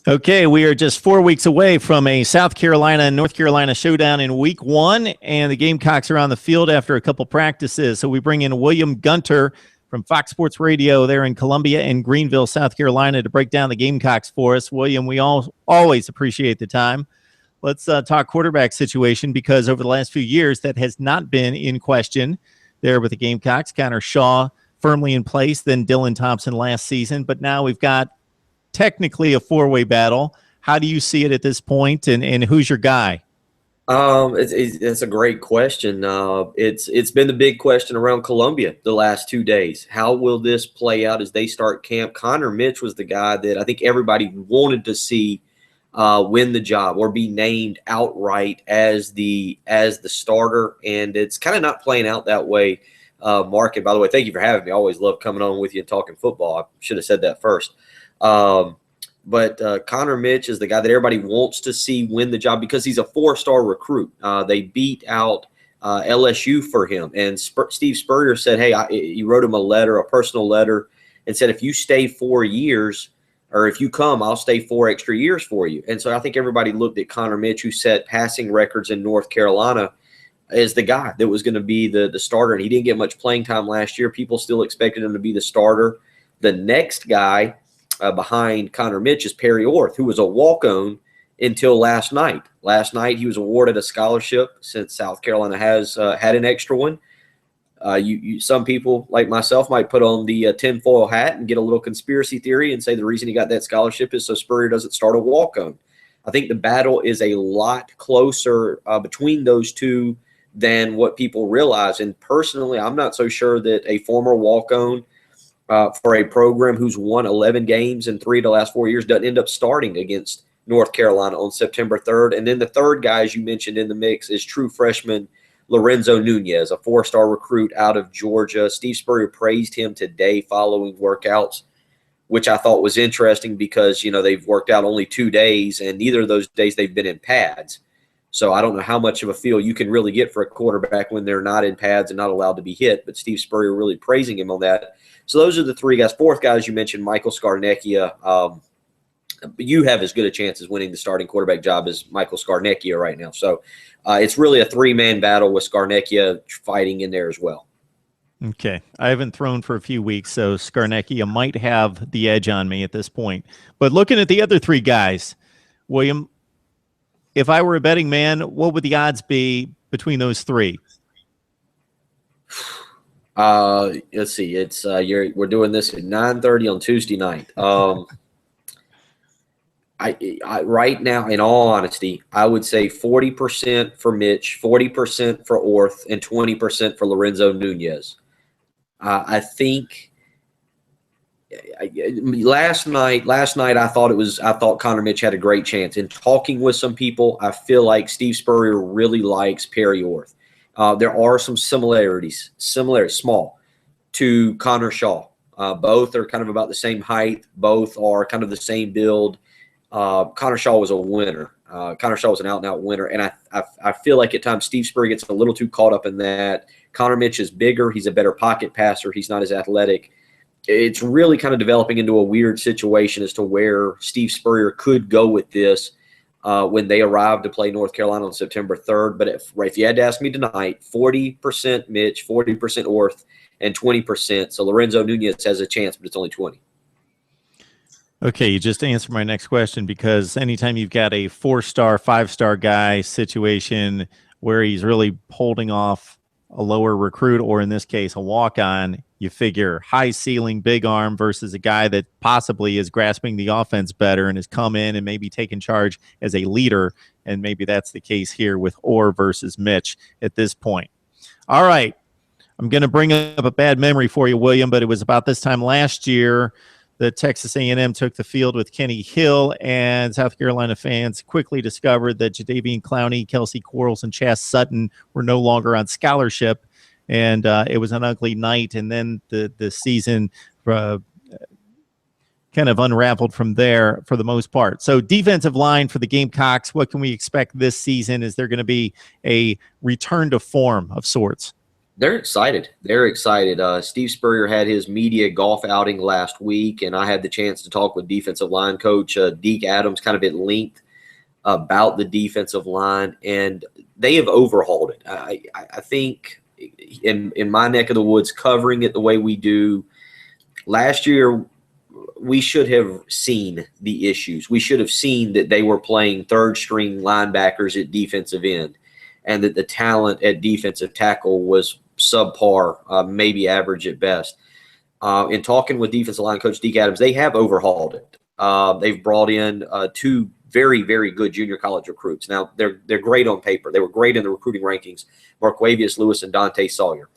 Okay, we are just 4 weeks away from a South Carolina and North Carolina showdown in week 1, and the Gamecocks are on the field after a couple practices. So we bring in William Gunter from Fox Sports Radio there in Columbia and Greenville, South Carolina, to break down the Gamecocks for us. William, we always appreciate the time. Let's talk quarterback situation, because over the last few years that has not been in question there with the Gamecocks. Connor Shaw firmly in place, then Dylan Thompson last season, but now we've got technically a four-way battle. How do you see it at this point, and who's your guy? It's a great question. It's been the big question around Columbia the last 2 days. How will this play out as they start camp? Connor Mitch was the guy that I think everybody wanted to see win the job or be named outright as the starter, and it's kind of not playing out that way. Mark, and by the way, thank you for having me. I always love coming on with you and talking football. I should have said that first. But Connor Mitch is the guy that everybody wants to see win the job because he's a four-star recruit. They beat out LSU for him. And Steve Spurrier said, hey, he wrote him a personal letter, and said, if you stay 4 years, or if you come, I'll stay 4 extra years for you. And so I think everybody looked at Connor Mitch, who set passing records in North Carolina, as the guy that was going to be the starter. And he didn't get much playing time last year. People still expected him to be the starter. The next guy behind Connor Mitch is Perry Orth, who was a walk-on until last night. Last night he was awarded a scholarship, since South Carolina has had an extra one. Some people like myself might put on the tinfoil hat and get a little conspiracy theory and say the reason he got that scholarship is so Spurrier doesn't start a walk-on. I think the battle is a lot closer between those two than what people realize. And personally, I'm not so sure that a former walk-on for a program who's won 11 games in 3 of the last 4 years doesn't end up starting against North Carolina on September 3rd. And then the third guy, as you mentioned in the mix, is true freshman Lorenzo Nunez, a 4-star recruit out of Georgia. Steve Spurrier praised him today following workouts, which I thought was interesting because, they've worked out only 2 days, and neither of those days they've been in pads. So I don't know how much of a feel you can really get for a quarterback when they're not in pads and not allowed to be hit, but Steve Spurrier really praising him on that. So those are the 3 guys. Fourth guy, as you mentioned, Michael Scarnecchia. You have as good a chance as winning the starting quarterback job as Michael Scarnecchia right now. So it's really a 3-man battle with Scarnecchia fighting in there as well. Okay. I haven't thrown for a few weeks, so Scarnecchia might have the edge on me at this point. But looking at the other 3 guys, William, if I were a betting man, what would the odds be between those 3? Let's see. It's we're doing this at 9:30 on Tuesday night. I right now, in all honesty, I would say 40% for Mitch, 40% for Orth, and 20% for Lorenzo Nunez. I think last night I thought Connor Mitch had a great chance. In talking with some people, I feel like Steve Spurrier really likes Perry Orth. There are some similarities, small, to Connor Shaw. Both are kind of about the same height. Both are kind of the same build. Connor Shaw was a winner. Connor Shaw was an out-and-out winner. And I feel like at times Steve Spurrier gets a little too caught up in that. Connor Mitch is bigger. He's a better pocket passer. He's not as athletic. It's really kind of developing into a weird situation as to where Steve Spurrier could go with this when they arrive to play North Carolina on September 3rd. But if you had to ask me tonight, 40% Mitch, 40% Orth, and 20%. So Lorenzo Nunez has a chance, but it's only 20. Okay, you just answered my next question, because anytime you've got a 4-star, 5-star guy situation where he's really holding off a lower recruit, or in this case a walk-on, you figure high ceiling, big arm versus a guy that possibly is grasping the offense better and has come in and maybe taken charge as a leader, and maybe that's the case here with Orr versus Mitch at this point. All right, I'm going to bring up a bad memory for you, William, but it was about this time last year that Texas A&M took the field with Kenny Hill, and South Carolina fans quickly discovered that Jadeveon Clowney, Kelsey Quarles, and Chas Sutton were no longer on scholarship, and it was an ugly night. And then the season kind of unraveled from there for the most part. So defensive line for the Gamecocks, what can we expect this season? Is there going to be a return to form of sorts? They're excited. They're excited. Steve Spurrier had his media golf outing last week, and I had the chance to talk with defensive line coach Deke Adams kind of at length about the defensive line, and they have overhauled it. I think in my neck of the woods, covering it the way we do, last year we should have seen the issues. We should have seen that they were playing third-string linebackers at defensive end, and that the talent at defensive tackle was subpar, maybe average at best. In talking with defensive line coach Deke Adams, they have overhauled it. They've brought in two very, very good junior college recruits. Now, they're great on paper. They were great in the recruiting rankings, Marquavius Lewis and Dante Sawyer.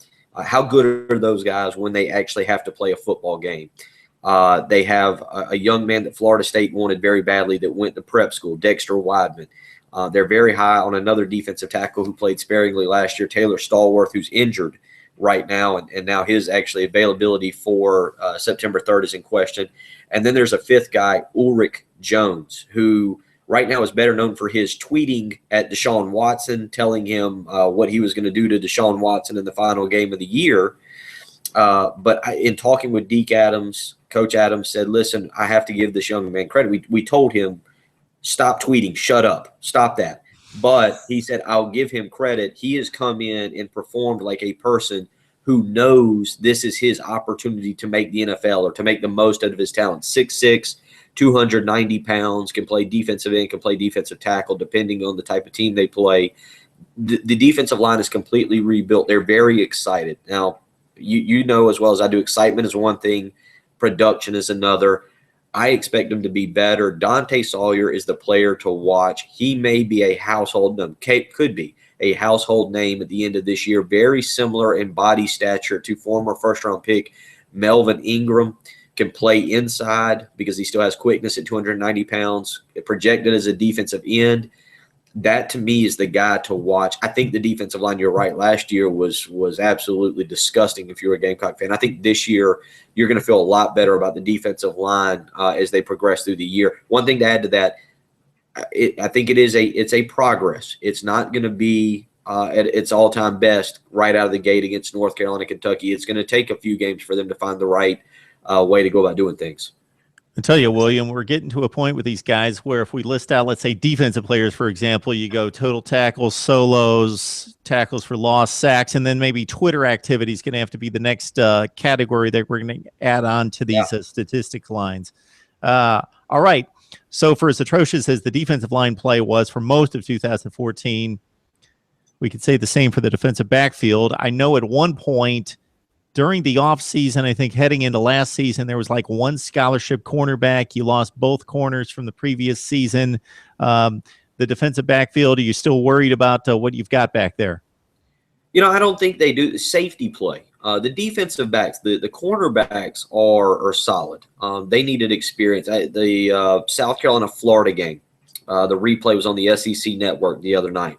How good are those guys when they actually have to play a football game? They have a young man that Florida State wanted very badly that went to prep school, Dexter Wideman. They're very high on another defensive tackle who played sparingly last year, Taylor Stallworth, who's injured right now, and now his actually availability for September 3rd is in question. And then there's a fifth guy, Ulrich Jones, who right now is better known for his tweeting at Deshaun Watson, telling him what he was going to do to Deshaun Watson in the final game of the year. But in talking with Deke Adams, Coach Adams said, listen, I have to give this young man credit. We told him, stop tweeting, shut up, stop that. But he said, I'll give him credit. He has come in and performed like a person who knows this is his opportunity to make the NFL or to make the most out of his talent. 6'6", 290 pounds, can play defensive end, can play defensive tackle, depending on the type of team they play. The defensive line is completely rebuilt. They're very excited. Now, you know as well as I do, excitement is one thing, production is another. I expect them to be better. Dante Sawyer is the player to watch. He may be a household name, could be a household name at the end of this year. Very similar in body stature to former first-round pick Melvin Ingram. Can play inside because he still has quickness at 290 pounds. Projected as a defensive end. That, to me, is the guy to watch. I think the defensive line, you're right, last year was absolutely disgusting if you're a Gamecock fan. I think this year you're going to feel a lot better about the defensive line as they progress through the year. One thing to add to that, I think it's a progress. It's not going to be at its all-time best right out of the gate against North Carolina, Kentucky. It's going to take a few games for them to find the right way to go about doing things. I tell you, William, we're getting to a point with these guys where if we list out, let's say, defensive players, for example, you go total tackles, solos, tackles for loss, sacks, and then maybe Twitter activity is going to have to be the next category that we're going to add on to these statistics lines. All right. So for as atrocious as the defensive line play was for most of 2014, we could say the same for the defensive backfield. I know at one point during the offseason, I think heading into last season, there was like one scholarship cornerback. You lost both corners from the previous season. The defensive backfield, are you still worried about what you've got back there? You know, I don't think they do. Safety play. The defensive backs, the cornerbacks are solid. They needed experience. The South Carolina-Florida game, the replay was on the SEC network the other night.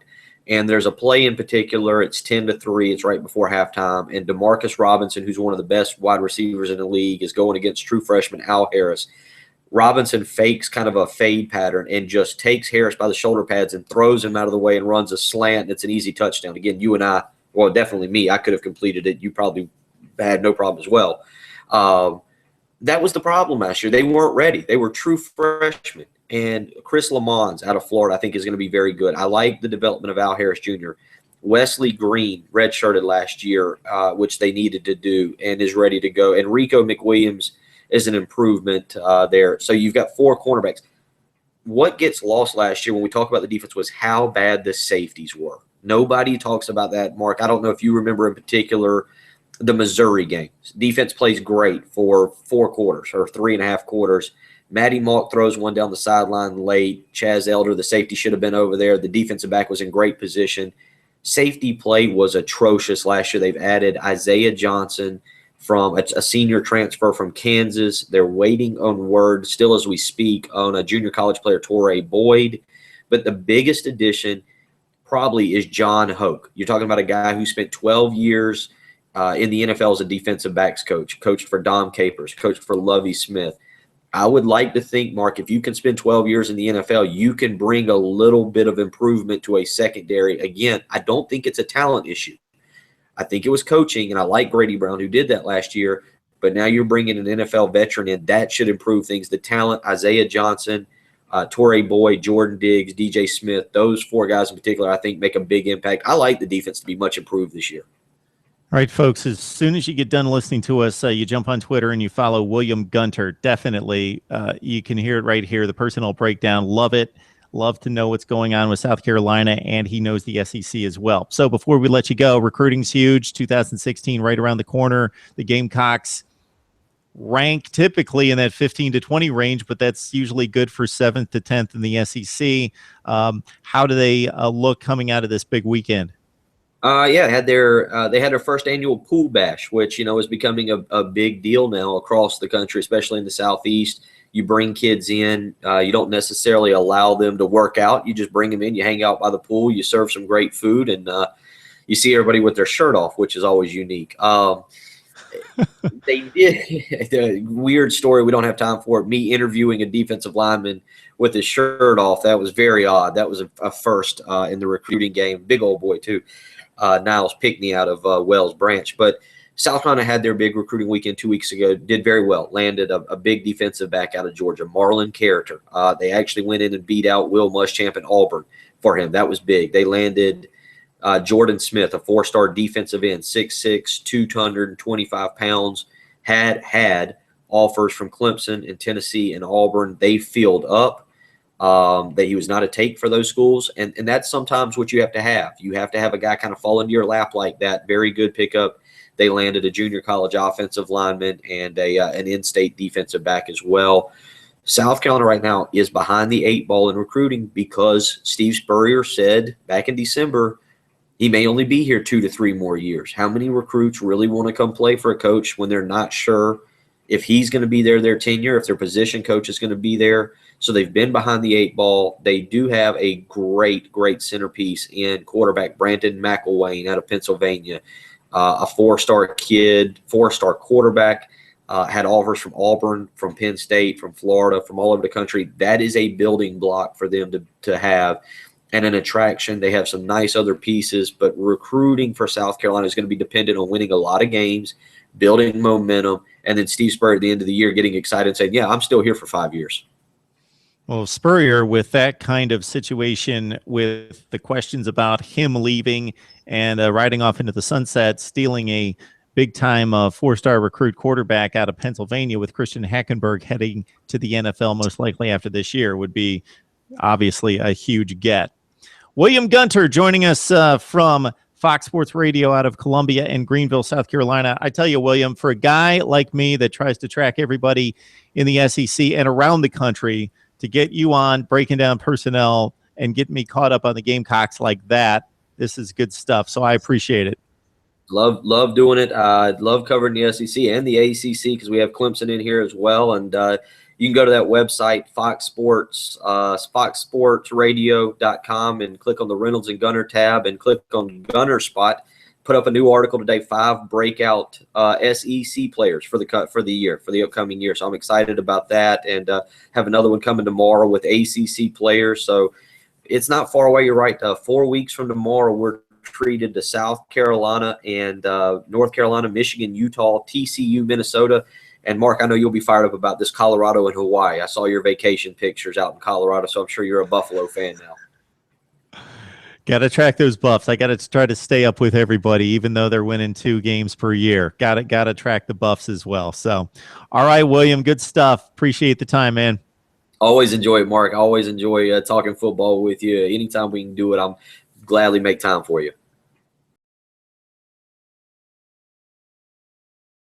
And there's a play in particular, it's 10-3, it's right before halftime, and DeMarcus Robinson, who's one of the best wide receivers in the league, is going against true freshman Al Harris. Robinson fakes kind of a fade pattern and just takes Harris by the shoulder pads and throws him out of the way and runs a slant, and it's an easy touchdown. Again, you and I, well, definitely me, I could have completed it. You probably had no problem as well. That was the problem last year. They weren't ready. They were true freshmen. And Chris Lamons out of Florida, I think, is going to be very good. I like the development of Al Harris Jr. Wesley Green, redshirted last year, which they needed to do, and is ready to go. And Rico McWilliams is an improvement there. So you've got four cornerbacks. What gets lost last year when we talk about the defense was how bad the safeties were. Nobody talks about that, Mark. I don't know if you remember in particular the Missouri game. Defense plays great for 4 quarters or 3.5 quarters. Matty Malk throws one down the sideline late. Chaz Elder, the safety, should have been over there. The defensive back was in great position. Safety play was atrocious last year. They've added Isaiah Johnson from a senior transfer from Kansas. They're waiting on word, still as we speak, on a junior college player, Torrey Boyd. But the biggest addition probably is John Hoke. You're talking about a guy who spent 12 years in the NFL as a defensive backs coach, coached for Dom Capers, coached for Lovie Smith. I would like to think, Mark, if you can spend 12 years in the NFL, you can bring a little bit of improvement to a secondary. Again, I don't think it's a talent issue. I think it was coaching, and I like Grady Brown, who did that last year. But now you're bringing an NFL veteran in. That should improve things. The talent, Isaiah Johnson, Torrey Boyd, Jordan Diggs, DJ Smith, those 4 guys in particular, I think make a big impact. I like the defense to be much improved this year. All right, folks, as soon as you get done listening to us, you jump on Twitter and you follow William Gunter. Definitely, you can hear it right here, the personnel breakdown. Love it. Love to know what's going on with South Carolina, and he knows the SEC as well. So before we let you go, recruiting's huge. 2016 right around the corner. The Gamecocks rank typically in that 15 to 20 range, but that's usually good for 7th to 10th in the SEC. How do they look coming out of this big weekend? Yeah, they had their first annual pool bash, which, is becoming a big deal now across the country, especially in the Southeast. You bring kids in. You don't necessarily allow them to work out. You just bring them in. You hang out by the pool. You serve some great food, and you see everybody with their shirt off, which is always unique. They did the weird story. We don't have time for it. Me interviewing a defensive lineman with his shirt off. That was very odd. That was a first in the recruiting game. Big old boy too. Niles Pickney out of Wells Branch. But South Carolina had their big recruiting weekend 2 weeks ago. Did very well. Landed a big defensive back out of Georgia, Marlon Carter. They actually went in and beat out Will Muschamp in Auburn for him. That was big. They landed Jordan Smith, a 4-star defensive end, 6'6", 225 pounds, had offers from Clemson and Tennessee and Auburn. They filled up. That he was not a take for those schools, and that's sometimes what you have to have. You have to have a guy kind of fall into your lap like that. Very good pickup. They landed a junior college offensive lineman and an in-state defensive back as well. South Carolina right now is behind the 8 ball in recruiting because Steve Spurrier said back in December he may only be here 2 to 3 more years. How many recruits really want to come play for a coach when they're not sure if he's going to be there their tenure, if their position coach is going to be there? So they've been behind the 8 ball. They do have a great centerpiece in quarterback Brandon McElwain out of Pennsylvania, a 4-star kid, 4-star quarterback, had offers from Auburn, from Penn State, from Florida, from all over the country. That is a building block for them to have and an attraction. They have some nice other pieces, but recruiting for South Carolina is going to be dependent on winning a lot of games, building momentum, and then Steve Spurrier at the end of the year getting excited and saying, yeah, I'm still here for 5 years. Well, Spurrier, with that kind of situation, with the questions about him leaving and riding off into the sunset, stealing a big-time 4-star recruit quarterback out of Pennsylvania with Christian Hackenberg heading to the NFL most likely after this year would be obviously a huge get. William Gunter joining us from Fox Sports Radio out of Columbia and Greenville, South Carolina. I tell you, William, for a guy like me that tries to track everybody in the SEC and around the country, to get you on breaking down personnel and get me caught up on the Gamecocks like that, this is good stuff. So I appreciate it. Love doing it. Love covering the SEC and the ACC because we have Clemson in here as well. And you can go to that website, Fox Sports, foxsportsradio.com, and click on the Reynolds and Gunter tab and click on Gunter spot. Put up a new article today, 5 breakout SEC players for the upcoming year. So I'm excited about that, and have another one coming tomorrow with ACC players. So it's not far away. You're right. 4 weeks from tomorrow, we're treated to South Carolina and North Carolina, Michigan, Utah, TCU, Minnesota. And Mark, I know you'll be fired up about this Colorado and Hawaii. I saw your vacation pictures out in Colorado, so I'm sure you're a Buffalo fan now. Got to track those Buffs. I got to try to stay up with everybody, even though they're winning 2 games per year. Got to track the Buffs as well. So, all right, William, good stuff. Appreciate the time, man. Always enjoy it, Mark. I always enjoy talking football with you. Anytime we can do it, I'm gladly make time for you.